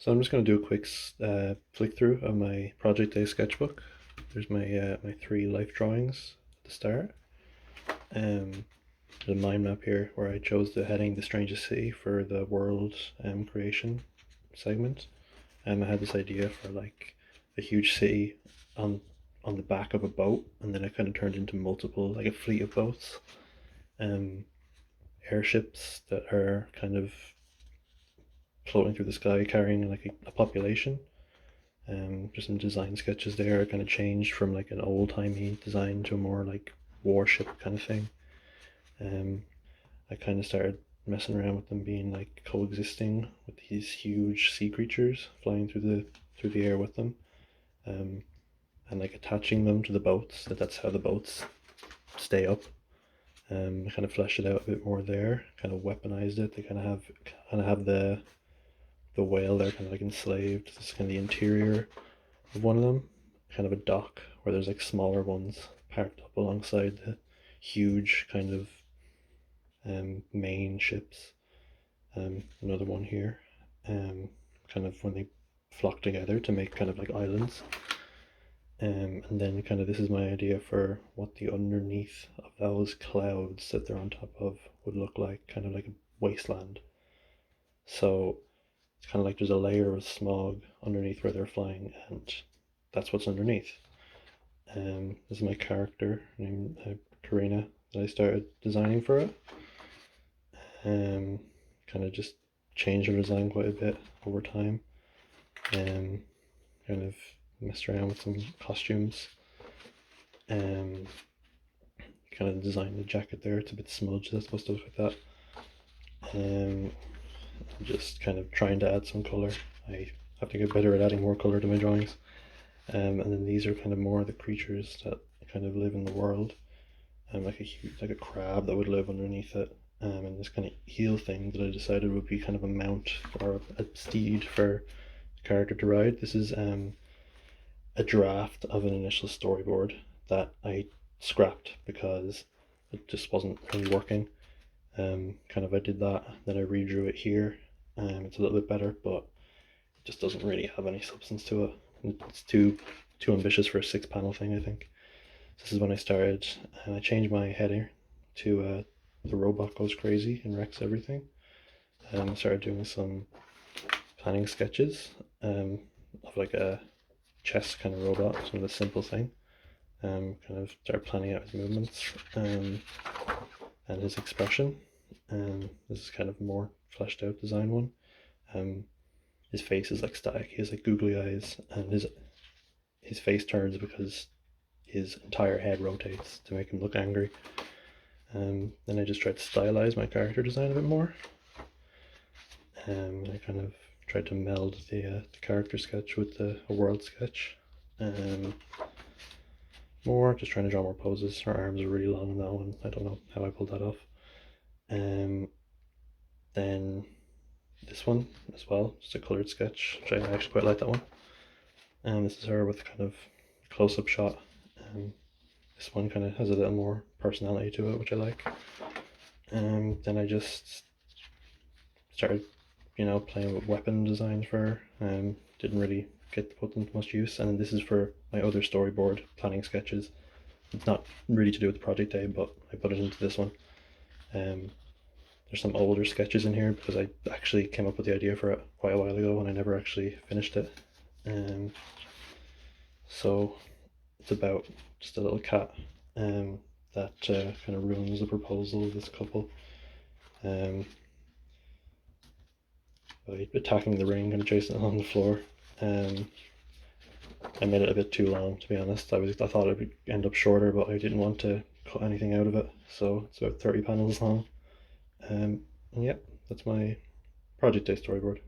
So I'm just going to do a quick flick through of my project day sketchbook. There's my three life drawings at the start. There's a mind map here where I chose the heading "The Strangest City" for the world creation segment. I had this idea for like a huge city on on the back of a boat, and then it kind of turned into multiple, like a fleet of boats, um, airships that are kind of floating through the sky, carrying like a population. Just some design sketches there. I kind of changed from like an old timey design to a more like warship kind of thing. Um, I kind of started messing around with them being like coexisting with these huge sea creatures flying through the air with them, um, and like attaching them to the boats. That's how the boats stay up. I kind of fleshed it out a bit more there. Kind of weaponized it. They kind of have the whale there, kind of like enslaved. This is kind of the interior of one of them, kind of a dock where there's like smaller ones parked up alongside the huge kind of main ships. Another one here, kind of when they flock together to make kind of like islands. And then kind of this is my idea for what the underneath of those clouds that they're on top of would look like, kind of like a wasteland. So it's kind of like there's a layer of smog underneath where they're flying, and that's what's underneath. This is my character named Karina that I started designing for it. Kind of just changed her design quite a bit over time. Kind of messed around with some costumes. Um, Kind of designed the jacket there. It's a bit smudged. That's supposed to look like that. Just kind of trying to add some color. I have to get better at adding more color to my drawings. And then these are kind of more the creatures that kind of live in the world. Like a crab that would live underneath it. And this kind of eel thing that I decided would be kind of a mount or a steed for the character to ride. This is a draft of an initial storyboard that I scrapped because it just wasn't really working. Kind of I did that, then I redrew it here. It's a little bit better, but it just doesn't really have any substance to it. It's too ambitious for a 6 panel thing, I think. This is when I started, and I changed my header to the robot goes crazy and wrecks everything. I started doing some planning sketches of like a chess kind of robot, kind of a simple thing. Kind of started planning out his movements and his expression. This is kind of a more fleshed out design one. His face is like static. He has like googly eyes, and his face turns because his entire head rotates to make him look angry. Then I just tried to stylize my character design a bit more. I kind of tried to meld the character sketch with a world sketch. More just trying to draw more poses. Her arms are really long in that one. I don't know how I pulled that off. Then this one as well, just a colored sketch, which I actually quite like that one. And this is her with kind of close-up shot. This one kind of has a little more personality to it, which I like. Then I just started, playing with weapon designs for her. Didn't really get to put them to much use. And then this is for my other storyboard planning sketches. It's not really to do with the project day, but I put it into this one. There's some older sketches in here because I actually came up with the idea for it quite a while ago and I never actually finished it. So it's about just a little cat that kind of ruins the proposal of this couple by attacking the ring and chasing it on the floor. I made it a bit too long, to be honest. I thought it would end up shorter, but I didn't want to cut anything out of it, so it's about 30 panels long. And yeah, that's my project day storyboard.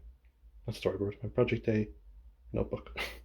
Not storyboard, my project day notebook.